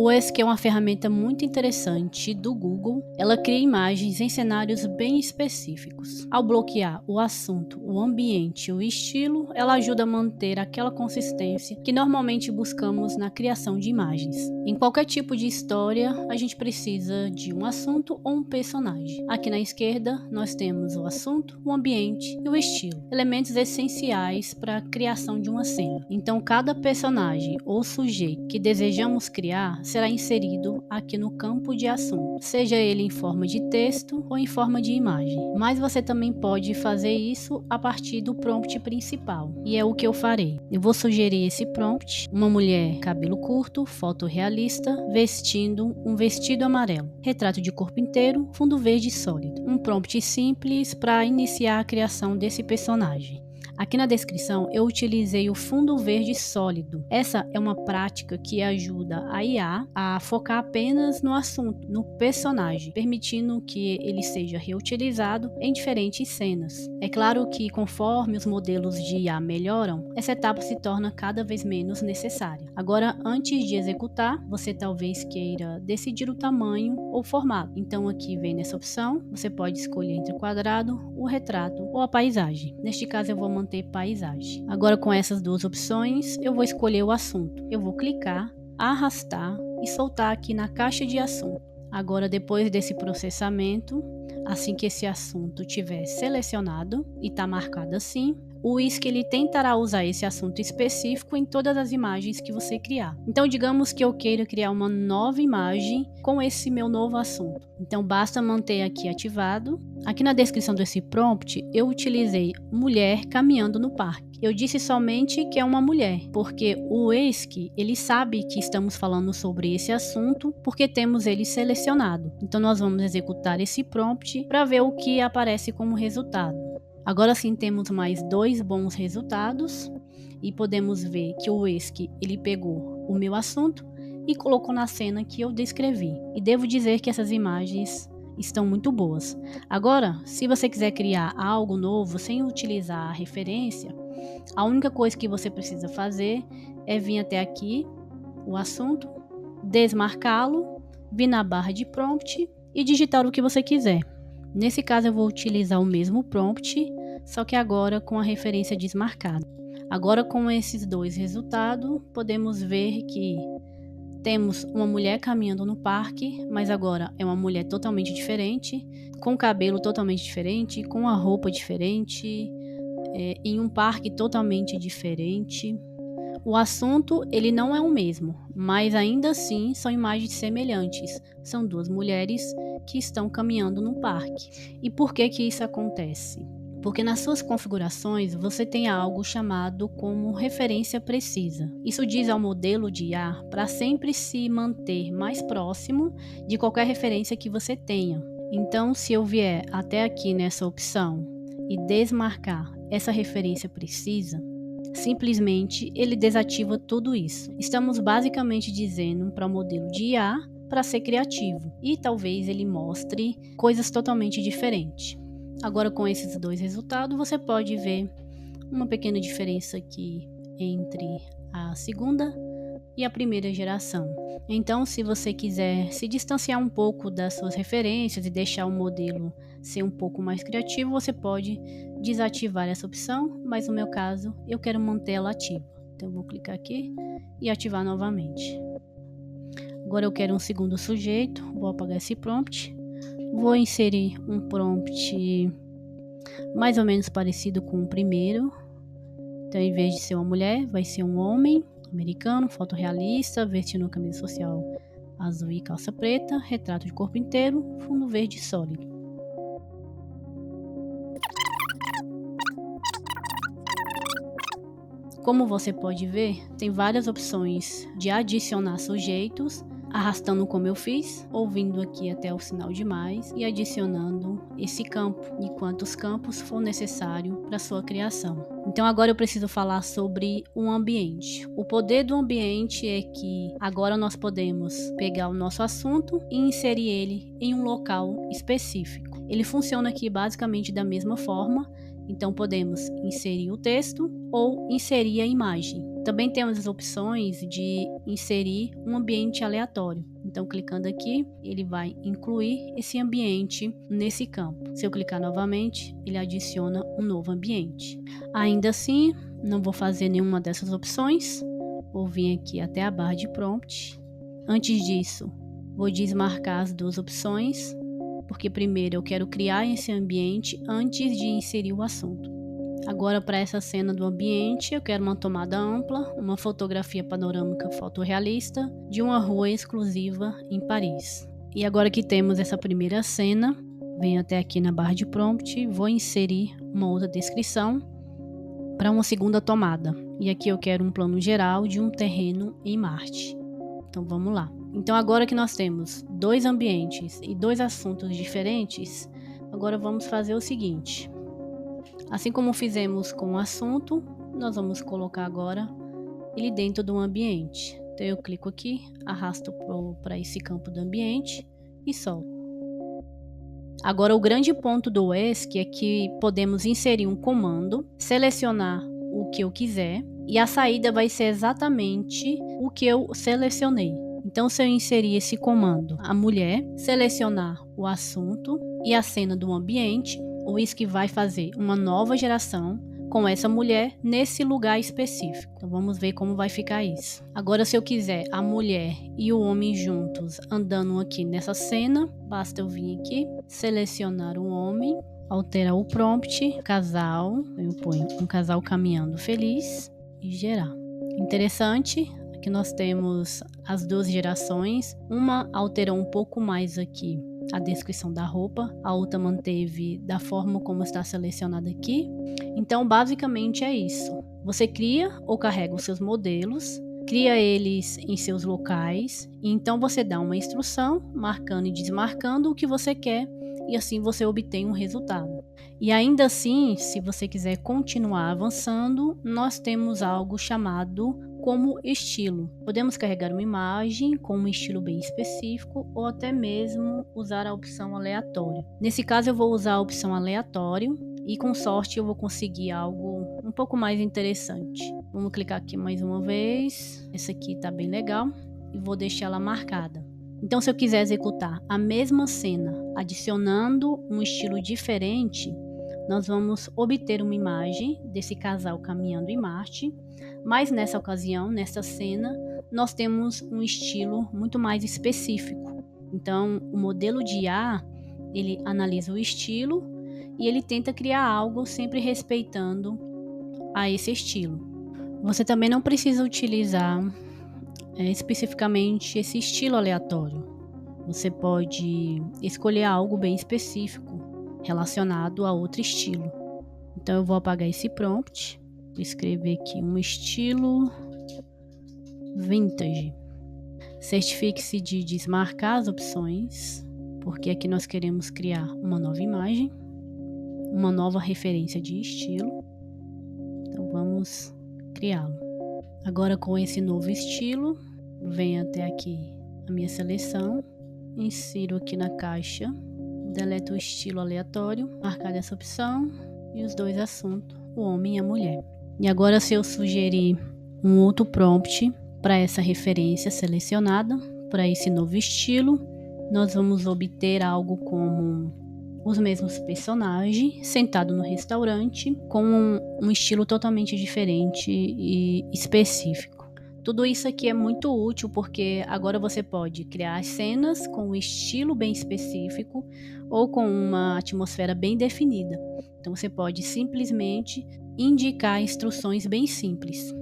O ESC é uma ferramenta muito interessante do Google. Ela cria imagens em cenários bem específicos. Ao bloquear o assunto, o ambiente e o estilo, ela ajuda a manter aquela consistência que normalmente buscamos na criação de imagens. Em qualquer tipo de história, a gente precisa de um assunto ou um personagem. Aqui na esquerda, nós temos o assunto, o ambiente e o estilo, elementos essenciais para a criação de uma cena. Então, cada personagem ou sujeito que desejamos criar será inserido aqui no campo de assunto, seja ele em forma de texto ou em forma de imagem. Mas você também pode fazer isso a partir do prompt principal, e é o que eu farei. Eu vou sugerir esse prompt: uma mulher, cabelo curto, foto realista, vestindo um vestido amarelo, retrato de corpo inteiro, fundo verde sólido. Um prompt simples para iniciar a criação desse personagem. Aqui na descrição eu utilizei o fundo verde sólido. Essa é uma prática que ajuda a IA a focar apenas no assunto, no personagem, permitindo que ele seja reutilizado em diferentes cenas. É claro que conforme os modelos de IA melhoram, essa etapa se torna cada vez menos necessária. Agora, antes de executar, você talvez queira decidir o tamanho ou formato. Então aqui vem nessa opção, você pode escolher entre o quadrado, o retrato ou a paisagem. Neste caso eu vou manter paisagem. Agora, com essas duas opções, eu vou escolher o assunto. Eu vou clicar, arrastar e soltar aqui na caixa de assunto. Agora, depois desse processamento, assim que esse assunto estiver selecionado e está marcado assim, o ISC ele tentará usar esse assunto específico em todas as imagens que você criar. Então, digamos que eu queira criar uma nova imagem com esse meu novo assunto. Então, basta manter aqui ativado. Aqui na descrição desse prompt, eu utilizei mulher caminhando no parque. Eu disse somente que é uma mulher, porque o ESC, ele sabe que estamos falando sobre esse assunto, porque temos ele selecionado. Então, nós vamos executar esse prompt para ver o que aparece como resultado. Agora sim temos mais 2 bons resultados e podemos ver que o ESC ele pegou o meu assunto e colocou na cena que eu descrevi. E devo dizer que essas imagens estão muito boas. Agora, se você quiser criar algo novo sem utilizar a referência, a única coisa que você precisa fazer é vir até aqui, o assunto, desmarcá-lo, vir na barra de prompt e digitar o que você quiser. Nesse caso eu vou utilizar o mesmo prompt, só que agora com a referência desmarcada. Agora, com esses 2 resultados, podemos ver que temos uma mulher caminhando no parque, mas agora é uma mulher totalmente diferente, com cabelo totalmente diferente, com a roupa diferente, em um parque totalmente diferente. O assunto ele não é o mesmo, mas ainda assim são imagens semelhantes. São 2 mulheres que estão caminhando no parque. E por que isso acontece? Porque nas suas configurações você tem algo chamado como referência precisa. Isso diz ao modelo de IA para sempre se manter mais próximo de qualquer referência que você tenha. Então, se eu vier até aqui nessa opção e desmarcar essa referência precisa, simplesmente ele desativa tudo isso. Estamos basicamente dizendo para o modelo de IA para ser criativo e talvez ele mostre coisas totalmente diferentes. Agora, com esses 2 resultados, você pode ver uma pequena diferença aqui entre a segunda e a primeira geração. Então, se você quiser se distanciar um pouco das suas referências e deixar o modelo ser um pouco mais criativo, você pode desativar essa opção, mas no meu caso, eu quero manter ela ativa. Então, eu vou clicar aqui e ativar novamente. Agora eu quero um segundo sujeito, vou apagar esse prompt. Vou inserir um prompt mais ou menos parecido com o primeiro. Então, em vez de ser uma mulher, vai ser um homem americano, foto realista, vestindo uma camisa social azul e calça preta, retrato de corpo inteiro, fundo verde sólido. Como você pode ver, tem várias opções de adicionar sujeitos, arrastando como eu fiz, ou vindo aqui até o sinal de mais e adicionando esse campo, e quantos campos for necessário para sua criação. Então agora eu preciso falar sobre um ambiente. O poder do ambiente é que agora nós podemos pegar o nosso assunto e inserir ele em um local específico. Ele funciona aqui basicamente da mesma forma. Então podemos inserir o texto ou inserir a imagem. Também temos as opções de inserir um ambiente aleatório. Então, clicando aqui, ele vai incluir esse ambiente nesse campo. Se eu clicar novamente, ele adiciona um novo ambiente. Ainda assim, não vou fazer nenhuma dessas opções. Vou vir aqui até a barra de prompt. Antes disso, vou desmarcar as duas opções, porque primeiro eu quero criar esse ambiente antes de inserir o assunto. Agora, para essa cena do ambiente, eu quero uma tomada ampla, uma fotografia panorâmica fotorrealista de uma rua exclusiva em Paris. E agora que temos essa primeira cena, venho até aqui na barra de prompt, vou inserir uma outra descrição para uma segunda tomada. E aqui eu quero um plano geral de um terreno em Marte. Então vamos lá. Então agora que nós temos dois ambientes e dois assuntos diferentes, agora vamos fazer o seguinte. Assim como fizemos com o assunto, nós vamos colocar agora ele dentro do ambiente. Então eu clico aqui, arrasto para esse campo do ambiente e solto. Agora o grande ponto do ESC é que podemos inserir um comando, selecionar o que eu quiser e a saída vai ser exatamente o que eu selecionei. Então se eu inserir esse comando, a mulher, selecionar o assunto e a cena do ambiente, o ISC vai fazer uma nova geração com essa mulher nesse lugar específico. Então vamos ver como vai ficar isso. Agora, se eu quiser a mulher e o homem juntos andando aqui nessa cena, basta eu vir aqui, selecionar o homem, alterar o prompt, casal, eu ponho um casal caminhando feliz e gerar. Interessante. Aqui nós temos as duas gerações. Uma alterou um pouco mais aqui a descrição da roupa, a outra manteve da forma como está selecionada aqui. Então, basicamente é isso. Você cria ou carrega os seus modelos, cria eles em seus locais, e então você dá uma instrução, marcando e desmarcando o que você quer, e assim você obtém um resultado. E ainda assim, se você quiser continuar avançando, nós temos algo chamado como estilo. Podemos carregar uma imagem com um estilo bem específico ou até mesmo usar a opção aleatório. Nesse caso eu vou usar a opção aleatório e com sorte eu vou conseguir algo um pouco mais interessante. Vamos clicar aqui mais uma vez. Essa aqui tá bem legal e vou deixar ela marcada. Então, se eu quiser executar a mesma cena adicionando um estilo diferente, nós vamos obter uma imagem desse casal caminhando em Marte, mas nessa ocasião, nessa cena, nós temos um estilo muito mais específico. Então, o modelo de IA, ele analisa o estilo e ele tenta criar algo sempre respeitando a esse estilo. Você também não precisa utilizar especificamente esse estilo aleatório. Você pode escolher algo bem específico relacionado a outro estilo. Então eu vou apagar esse prompt, vou escrever aqui um estilo vintage. Certifique-se de desmarcar as opções, porque aqui nós queremos criar uma nova imagem, uma nova referência de estilo. Então vamos criá-lo. Agora, com esse novo estilo, venho até aqui a minha seleção, insiro aqui na caixa, deleto o estilo aleatório, marcar essa opção e os dois assuntos, o homem e a mulher. E agora, se eu sugerir um outro prompt para essa referência selecionada, para esse novo estilo, nós vamos obter algo como os mesmos personagens sentados no restaurante com um estilo totalmente diferente e específico. Tudo isso aqui é muito útil porque agora você pode criar cenas com um estilo bem específico ou com uma atmosfera bem definida. Então você pode simplesmente indicar instruções bem simples.